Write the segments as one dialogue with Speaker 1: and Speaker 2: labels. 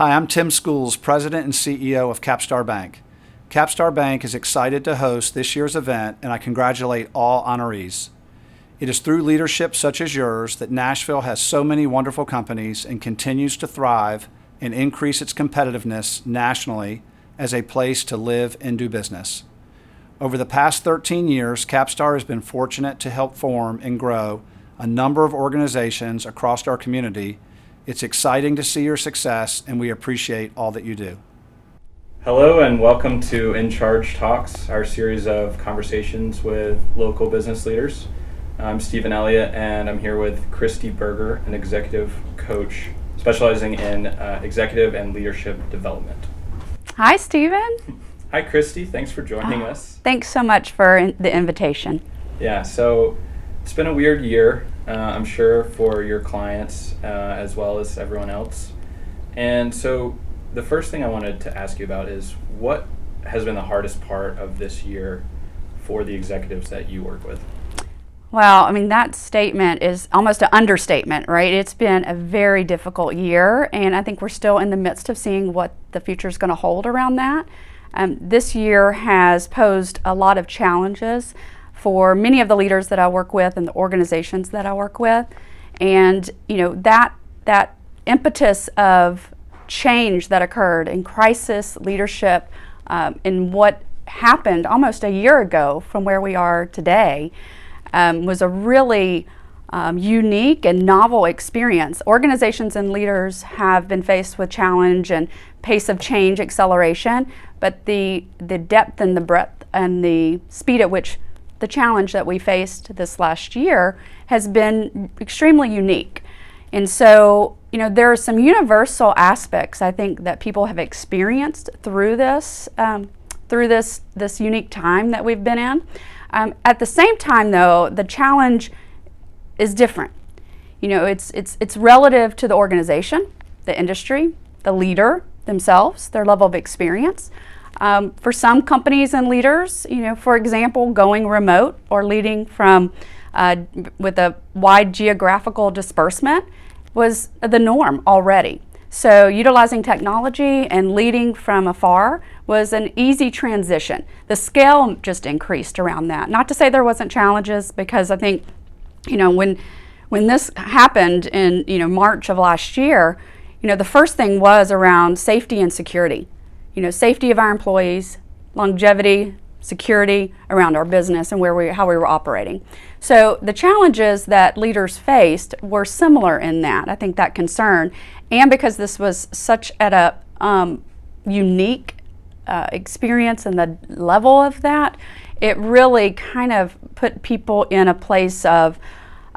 Speaker 1: Hi, I'm Tim Schools, President and CEO of Capstar Bank. Capstar Bank is excited to host this year's event, and I congratulate all honorees. It is through leadership such as yours that Nashville has so many wonderful companies and continues to thrive and increase its competitiveness nationally as a place to live and do business. Over the past 13 years, Capstar has been fortunate to help form and grow a number of organizations across our community. It's exciting to see your success, and we appreciate all that you do.
Speaker 2: Hello and welcome to In Charge Talks, our series of conversations with local business leaders. I'm Stephen Elliott, and I'm here with Christie Berger, an executive coach specializing in executive and leadership development.
Speaker 3: Hi, Stephen.
Speaker 2: Hi, Christie. Thanks for joining us.
Speaker 3: Thanks so much for the invitation.
Speaker 2: Yeah, so it's been a weird year, I'm sure, for your clients as well as everyone else. And so the first thing I wanted to ask you about is what has been the hardest part of this year for the executives that you work with?
Speaker 3: Well, I mean, that statement is almost an understatement, right? It's been a very difficult year, and I think we're still in the midst of seeing what the future is going to hold around that. This year has posed a lot of challenges for many of the leaders that I work with and the organizations that I work with. And, you know, that impetus of change that occurred in crisis leadership in what happened almost a year ago from where we are today was a really unique and novel experience. Organizations and leaders have been faced with challenge and pace of change acceleration, but the depth and the breadth and the speed at which the challenge that we faced this last year has been extremely unique. And so, you know, there are some universal aspects I think that people have experienced through this unique time that we've been in. At the same time, though, the challenge is different. You know, it's relative to the organization, the industry, the leader themselves, their level of experience. For some companies and leaders, you know, for example, going remote or leading from with a wide geographical disbursement was the norm already. So utilizing technology and leading from afar was an easy transition. The scale just increased around that. Not to say there wasn't challenges, because I think, you know, when this happened in, you know, March of last year, you know, the first thing was around safety and security. You know, safety of our employees, longevity, security around our business and how we were operating. So the challenges that leaders faced were similar in that. I think that concern, and because this was such at a unique experience and the level of that, it really kind of put people in a place of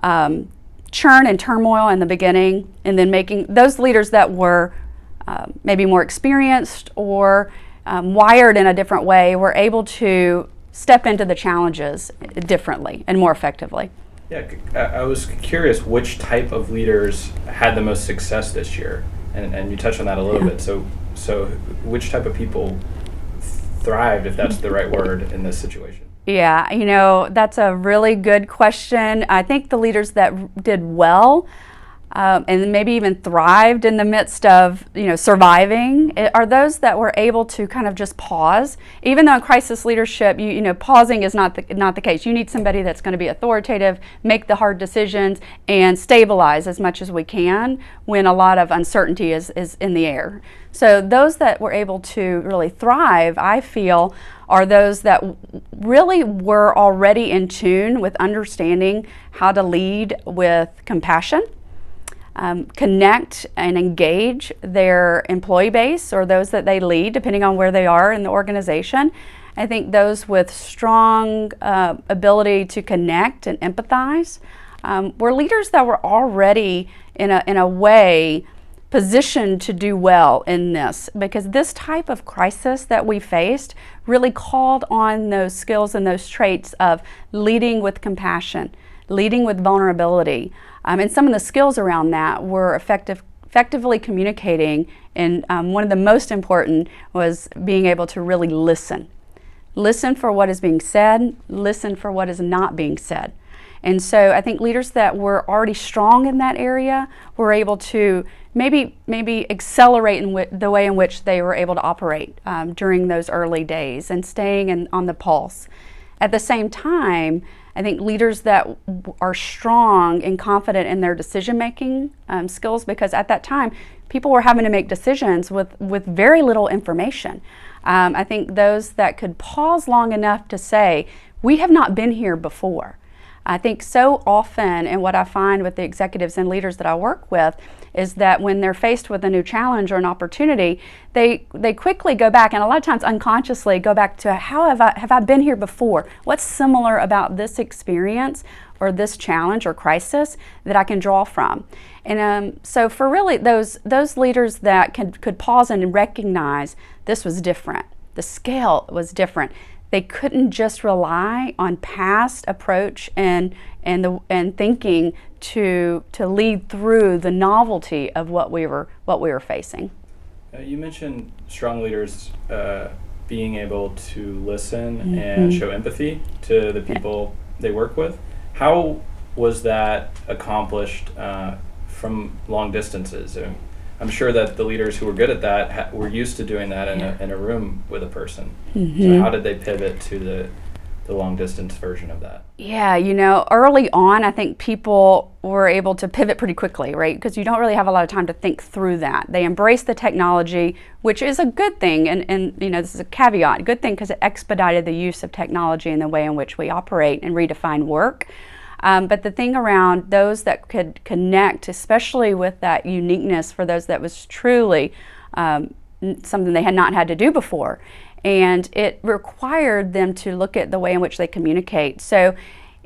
Speaker 3: churn and turmoil in the beginning, and then making those leaders that were maybe more experienced or wired in a different way were able to step into the challenges differently and more effectively.
Speaker 2: Yeah, I was curious which type of leaders had the most success this year, and you touched on that a little bit. So which type of people thrived, if that's the right word, in this situation?
Speaker 3: Yeah, you know, that's a really good question. I think the leaders that did well and maybe even thrived in the midst of, you know, surviving are those that were able to kind of just pause. Even though in crisis leadership, you know, pausing is not the case. You need somebody that's going to be authoritative, make the hard decisions, and stabilize as much as we can when a lot of uncertainty is in the air. So those that were able to really thrive, I feel, are those that really were already in tune with understanding how to lead with compassion, connect and engage their employee base or those that they lead, depending on where they are in the organization. I think those with strong ability to connect and empathize were leaders that were already in a way positioned to do well in this, because this type of crisis that we faced really called on those skills and those traits of leading with compassion, leading with vulnerability. And some of the skills around that were effectively communicating, and one of the most important was being able to really listen. Listen for what is being said, listen for what is not being said. And so I think leaders that were already strong in that area were able to maybe accelerate in the way in which they were able to operate during those early days and staying on the pulse. At the same time, I think leaders that are strong and confident in their decision-making skills, because at that time, people were having to make decisions with very little information. I think those that could pause long enough to say, we have not been here before. I think so often, and what I find with the executives and leaders that I work with, is that when they're faced with a new challenge or an opportunity, they quickly go back, and a lot of times unconsciously go back to, how have I been here before? What's similar about this experience or this challenge or crisis that I can draw from? And so for really those leaders that could pause and recognize this was different, the scale was different. They couldn't just rely on past approach and thinking to lead through the novelty of what we were facing.
Speaker 2: You mentioned strong leaders being able to listen and show empathy to the people they work with. How was that accomplished from long distances? I'm sure that the leaders who were good at that were used to doing that in a room with a person. So how did they pivot to the long distance version of that?
Speaker 3: Yeah, early on, I think people were able to pivot pretty quickly, right? Because you don't really have a lot of time to think through that. They embraced the technology, which is a good thing, and this is a caveat, good thing because it expedited the use of technology in the way in which we operate and redefine work. But the thing around those that could connect, especially with that uniqueness for those that was truly something they had not had to do before. And it required them to look at the way in which they communicate. So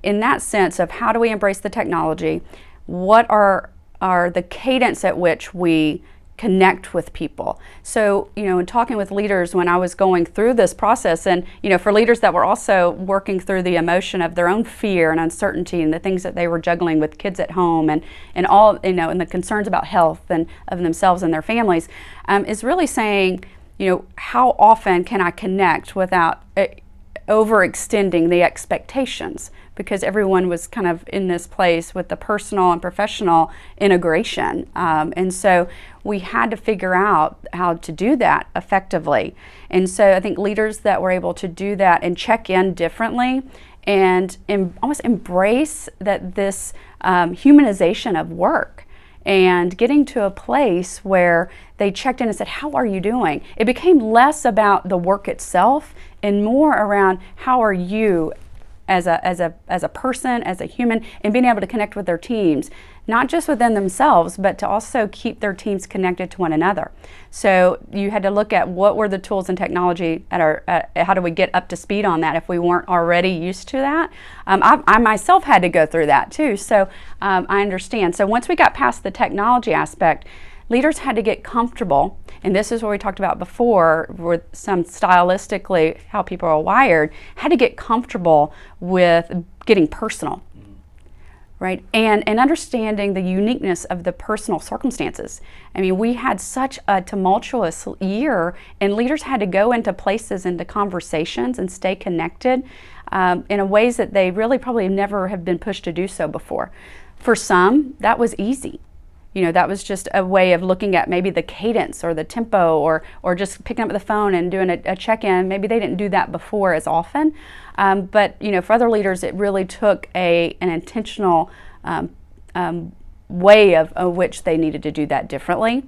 Speaker 3: in that sense of how do we embrace the technology, what are the cadence at which we connect with people? So, in talking with leaders when I was going through this process, and, for leaders that were also working through the emotion of their own fear and uncertainty and the things that they were juggling with kids at home and all, and the concerns about health and of themselves and their families, is really saying, how often can I connect without overextending the expectations? Because everyone was kind of in this place with the personal and professional integration. And so we had to figure out how to do that effectively. And so I think leaders that were able to do that and check in differently and almost embrace that this humanization of work and getting to a place where they checked in and said, how are you doing? It became less about the work itself and more around how are you as a person, as a human, and being able to connect with their teams, not just within themselves, but to also keep their teams connected to one another. So you had to look at what were the tools and technology how do we get up to speed on that if we weren't already used to that. I myself had to go through that too, so I understand. So once we got past the technology aspect, leaders had to get comfortable, and this is what we talked about before with some stylistically how people are wired, had to get comfortable with getting personal, right? And understanding the uniqueness of the personal circumstances. I mean, we had such a tumultuous year, and leaders had to go into places, into conversations, and stay connected in ways that they really probably never have been pushed to do so before. For some, that was easy. That was just a way of looking at maybe the cadence or the tempo or just picking up the phone and doing a check-in. Maybe they didn't do that before as often. But, for other leaders, it really took an intentional way of which they needed to do that differently.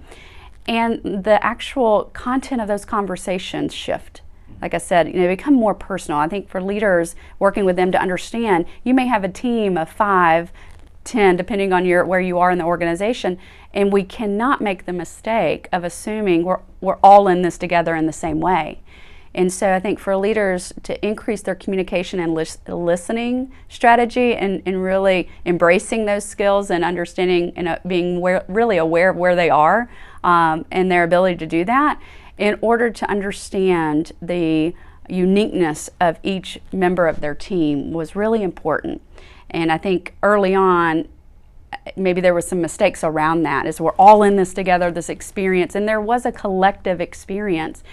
Speaker 3: And the actual content of those conversations shift. Like I said, they become more personal. I think for leaders, working with them to understand, you may have a team of 5, 10, depending on where you are in the organization, and we cannot make the mistake of assuming we're all in this together in the same way. And so I think for leaders to increase their communication and listening strategy and really embracing those skills and understanding and being really aware of where they are and their ability to do that in order to understand the uniqueness of each member of their team was really important. And I think early on, maybe there was some mistakes around that as we're all in this together, this experience, and there was a collective experience.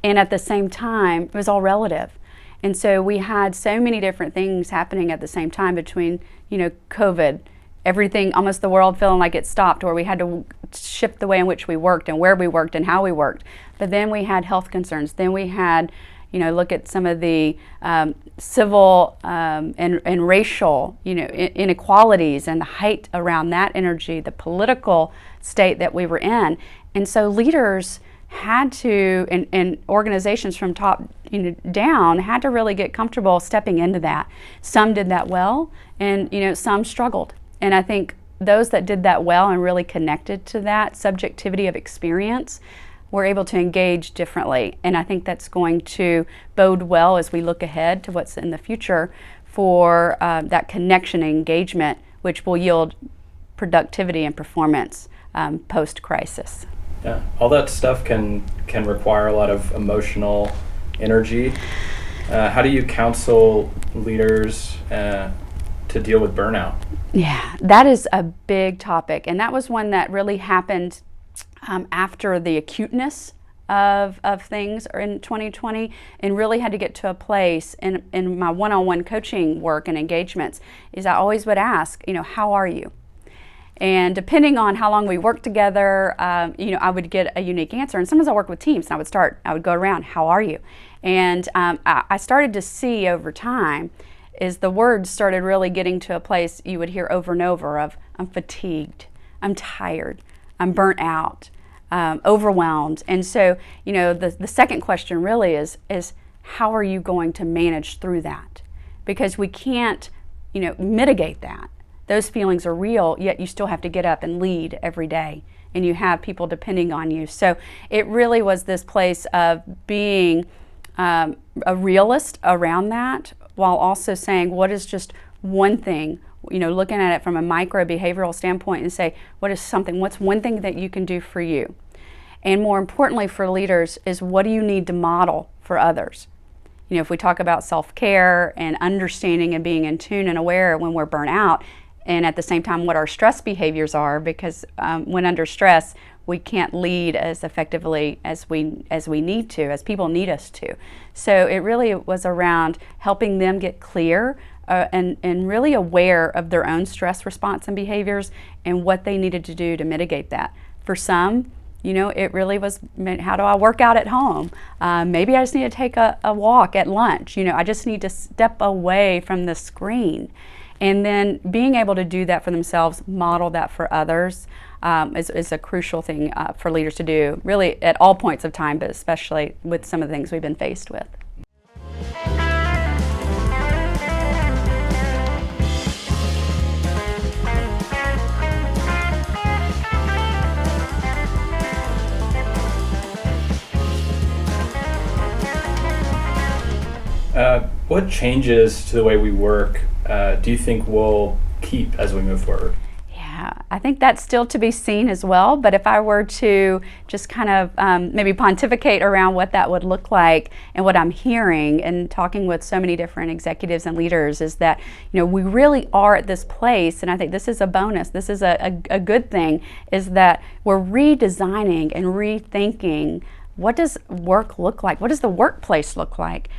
Speaker 3: And at the same time, it was all relative. And so we had so many different things happening at the same time between, COVID, everything, almost the world feeling like it stopped, or we had to shift the way in which we worked and where we worked and how we worked. But then we had health concerns. Then we had, look at some of the civil and racial, inequalities and the height around that energy, the political state that we were in. And so leaders had to, and organizations from top down, had to really get comfortable stepping into that. Some did that well, and some struggled. And I think those that did that well and really connected to that subjectivity of experience were able to engage differently. And I think that's going to bode well as we look ahead to what's in the future for that connection and engagement, which will yield productivity and performance post-crisis.
Speaker 2: Yeah, all that stuff can require a lot of emotional energy. How do you counsel leaders to deal with burnout?
Speaker 3: Yeah, that is a big topic, and that was one that really happened after the acuteness of things in 2020, and really had to get to a place in my one-on-one coaching work and engagements is I always would ask, how are you? And depending on how long we worked together, I would get a unique answer. And sometimes I work with teams, and I would go around, how are you? And I started to see over time is the words started really getting to a place you would hear over and over of, I'm fatigued, I'm tired, I'm burnt out, overwhelmed. And so, the second question really is how are you going to manage through that? Because we can't, mitigate that. Those feelings are real, yet you still have to get up and lead every day, and you have people depending on you. So it really was this place of being a realist around that, while also saying what is just one thing, looking at it from a micro behavioral standpoint and say, what's one thing that you can do for you? And more importantly for leaders is what do you need to model for others? If we talk about self-care and understanding and being in tune and aware when we're burnt out, and at the same time what our stress behaviors are, because when under stress, we can't lead as effectively as we need to, as people need us to. So it really was around helping them get clear and really aware of their own stress response and behaviors and what they needed to do to mitigate that. For some, it really was, how do I work out at home? Maybe I just need to take a walk at lunch. I just need to step away from the screen. And then being able to do that for themselves, model that for others, is a crucial thing for leaders to do, really at all points of time, but especially with some of the things we've been faced with.
Speaker 2: What changes to the way we work do you think we'll keep as we move forward?
Speaker 3: Yeah, I think that's still to be seen as well. But if I were to just kind of maybe pontificate around what that would look like and what I'm hearing and talking with so many different executives and leaders is that, we really are at this place, and I think this is a bonus, this is a good thing, is that we're redesigning and rethinking what does work look like? What does the workplace look like?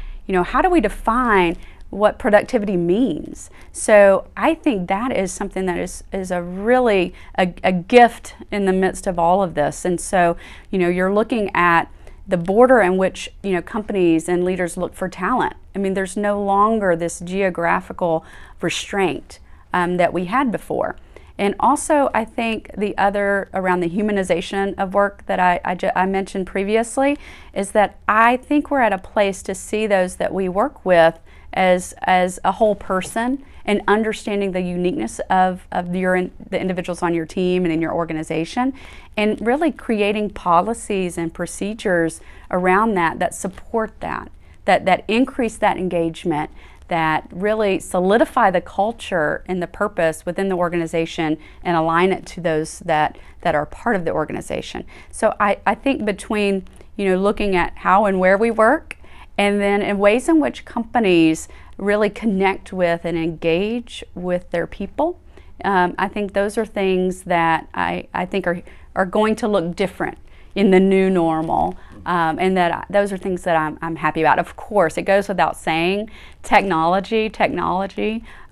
Speaker 3: How do we define what productivity means? So I think that is something that is a really a gift in the midst of all of this. And so, you're looking at the border in which, companies and leaders look for talent. I mean, there's no longer this geographical restraint that we had before. And also, I think the other around the humanization of work that I mentioned previously is that I think we're at a place to see those that we work with as a whole person and understanding the uniqueness of the individuals on your team and in your organization, and really creating policies and procedures around that support that increase that engagement, that really solidify the culture and the purpose within the organization and align it to those that are part of the organization. So I think between looking at how and where we work, and then in ways in which companies really connect with and engage with their people, I think those are things that I think are going to look different. in the new normal. And that those are things that I'm happy about. Of course, it goes without saying, technology.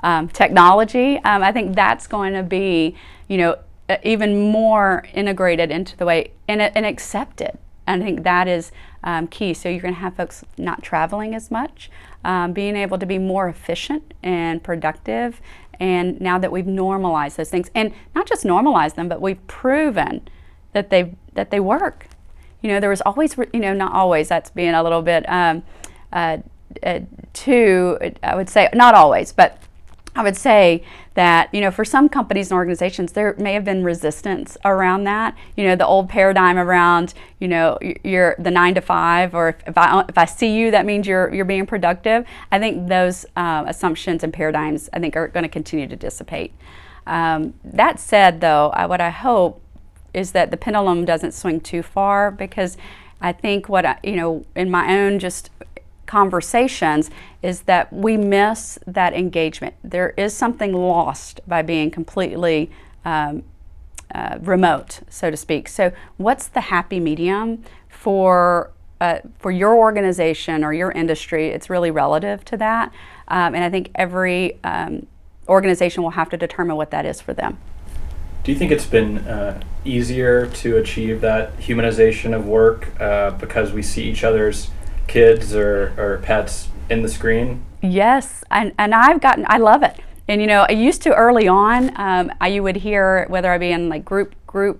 Speaker 3: I think that's going to be, even more integrated into the way and accepted. And I think that is key. So you're going to have folks not traveling as much, being able to be more efficient and productive. And now that we've normalized those things, and not just normalized them, but we've proven that they work. There was always, not always, that's being a little bit too, I would say, not always, but I would say that, for some companies and organizations, there may have been resistance around that. The old paradigm around, you're the 9 to 5, or if I see you, that means you're being productive. I think those assumptions and paradigms, I think, are going to continue to dissipate. That said, though, what I hope is that the pendulum doesn't swing too far, because I think in my own just conversations is that we miss that engagement. There is something lost by being completely remote, so to speak. So what's the happy medium for your organization or your industry? It's really relative to that. And I think every organization will have to determine what that is for them.
Speaker 2: Do you think it's been easier to achieve that humanization of work because we see each other's kids or pets in the screen?
Speaker 3: Yes, and I love it. And I used to early on, you would hear, whether I be in like group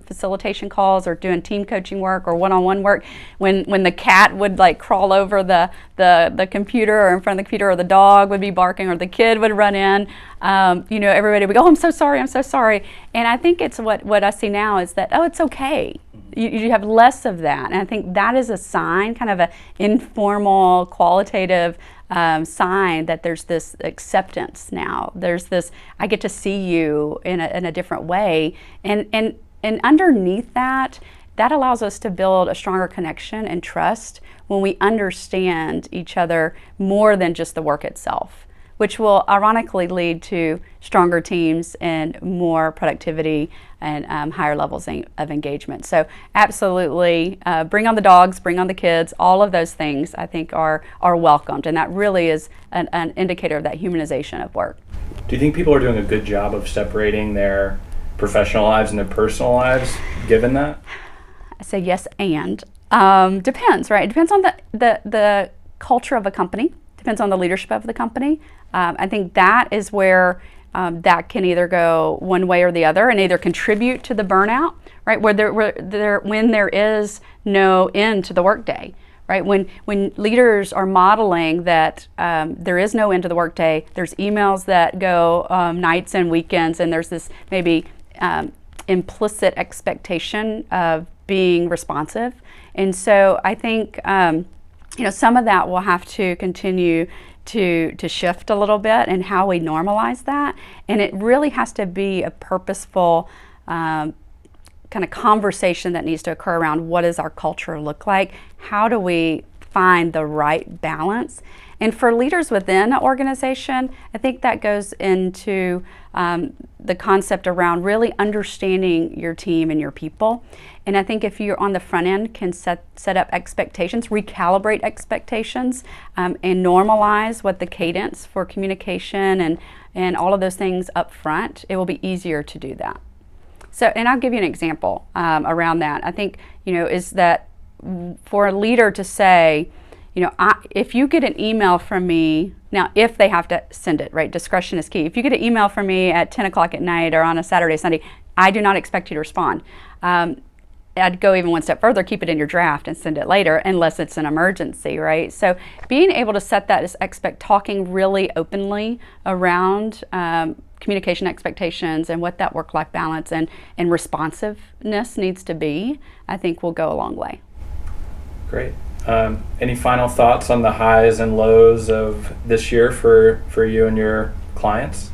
Speaker 3: facilitation calls or doing team coaching work or one-on-one work, when the cat would like crawl over the computer or in front of the computer, or the dog would be barking, or the kid would run in, everybody would go, "Oh, I'm so sorry." And I think it's what I see now is that, oh, it's okay. You have less of that. And I think that is a sign, kind of an informal, qualitative sign that there's this acceptance now. There's this, I get to see you in a different way. And underneath that allows us to build a stronger connection and trust when we understand each other more than just the work itself, which will ironically lead to stronger teams and more productivity and higher levels of engagement. So absolutely, bring on the dogs, bring on the kids, all of those things I think are welcomed, and that really is an indicator of that humanization of work.
Speaker 2: Do you think people are doing a good job of separating their professional lives and their personal lives, given that?
Speaker 3: I say yes, and depends, right? It depends on the culture of a company, depends on the leadership of the company. I think that is where that can either go one way or the other, and either contribute to the burnout, right? When there is no end to the workday, right? When leaders are modeling that there is no end to the workday, there's emails that go nights and weekends, and there's this maybe implicit expectation of being responsive. And so I think some of that will have to continue to shift a little bit in how we normalize that. And it really has to be a purposeful kind of conversation that needs to occur around what does our culture look like? How do we find the right balance? And for leaders within an organization, I think that goes into the concept around really understanding your team and your people. And I think if you're on the front end, can set up expectations, recalibrate expectations, and normalize what the cadence for communication and all of those things up front, it will be easier to do that. So, and I'll give you an example around that. I think, is that for a leader to say, if you get an email from me, now if they have to send it, right, discretion is key. If you get an email from me at 10 o'clock at night or on a Saturday, Sunday, I do not expect you to respond. I'd go even one step further, keep it in your draft and send it later, unless it's an emergency, right? So being able to set that as talking really openly around communication expectations and what that work-life balance and responsiveness needs to be, I think will go a long way.
Speaker 2: Great. Any final thoughts on the highs and lows of this year for you and your clients?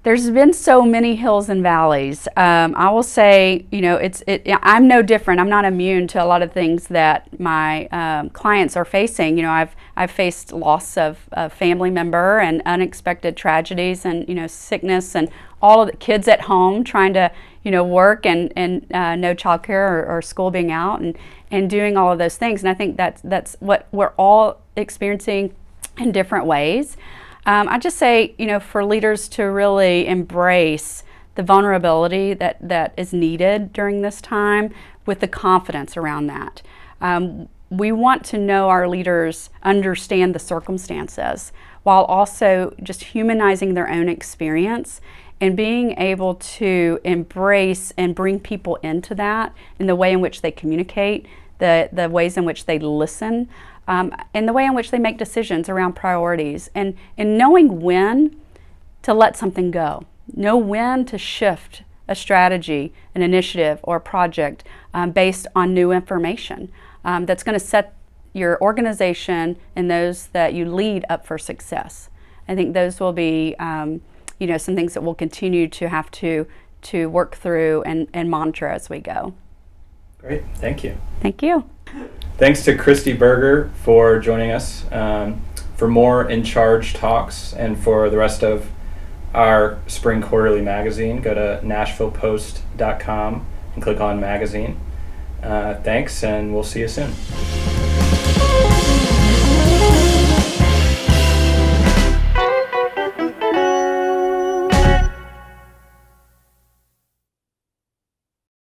Speaker 3: There's been so many hills and valleys. I will say, I'm no different. I'm not immune to a lot of things that my clients are facing. I've faced loss of a family member and unexpected tragedies and sickness and all of the kids at home trying to work and no childcare or school being out and doing all of those things. And I think that's what we're all experiencing in different ways. I just say, for leaders to really embrace the vulnerability that is needed during this time with the confidence around that. We want to know our leaders understand the circumstances while also just humanizing their own experience and being able to embrace and bring people into that in the way in which they communicate, the ways in which they listen, and the way in which they make decisions around priorities, and knowing when to let something go, know when to shift a strategy, an initiative, or a project based on new information that's going to set your organization and those that you lead up for success. I think those will be some things that we'll continue to have to work through and monitor as we go.
Speaker 2: Great, thank you.
Speaker 3: Thank you.
Speaker 2: Thanks to Christie Berger for joining us. For more In Charge talks and for the rest of our Spring Quarterly magazine, go to nashvillepost.com and click on magazine. Thanks, and we'll see you soon.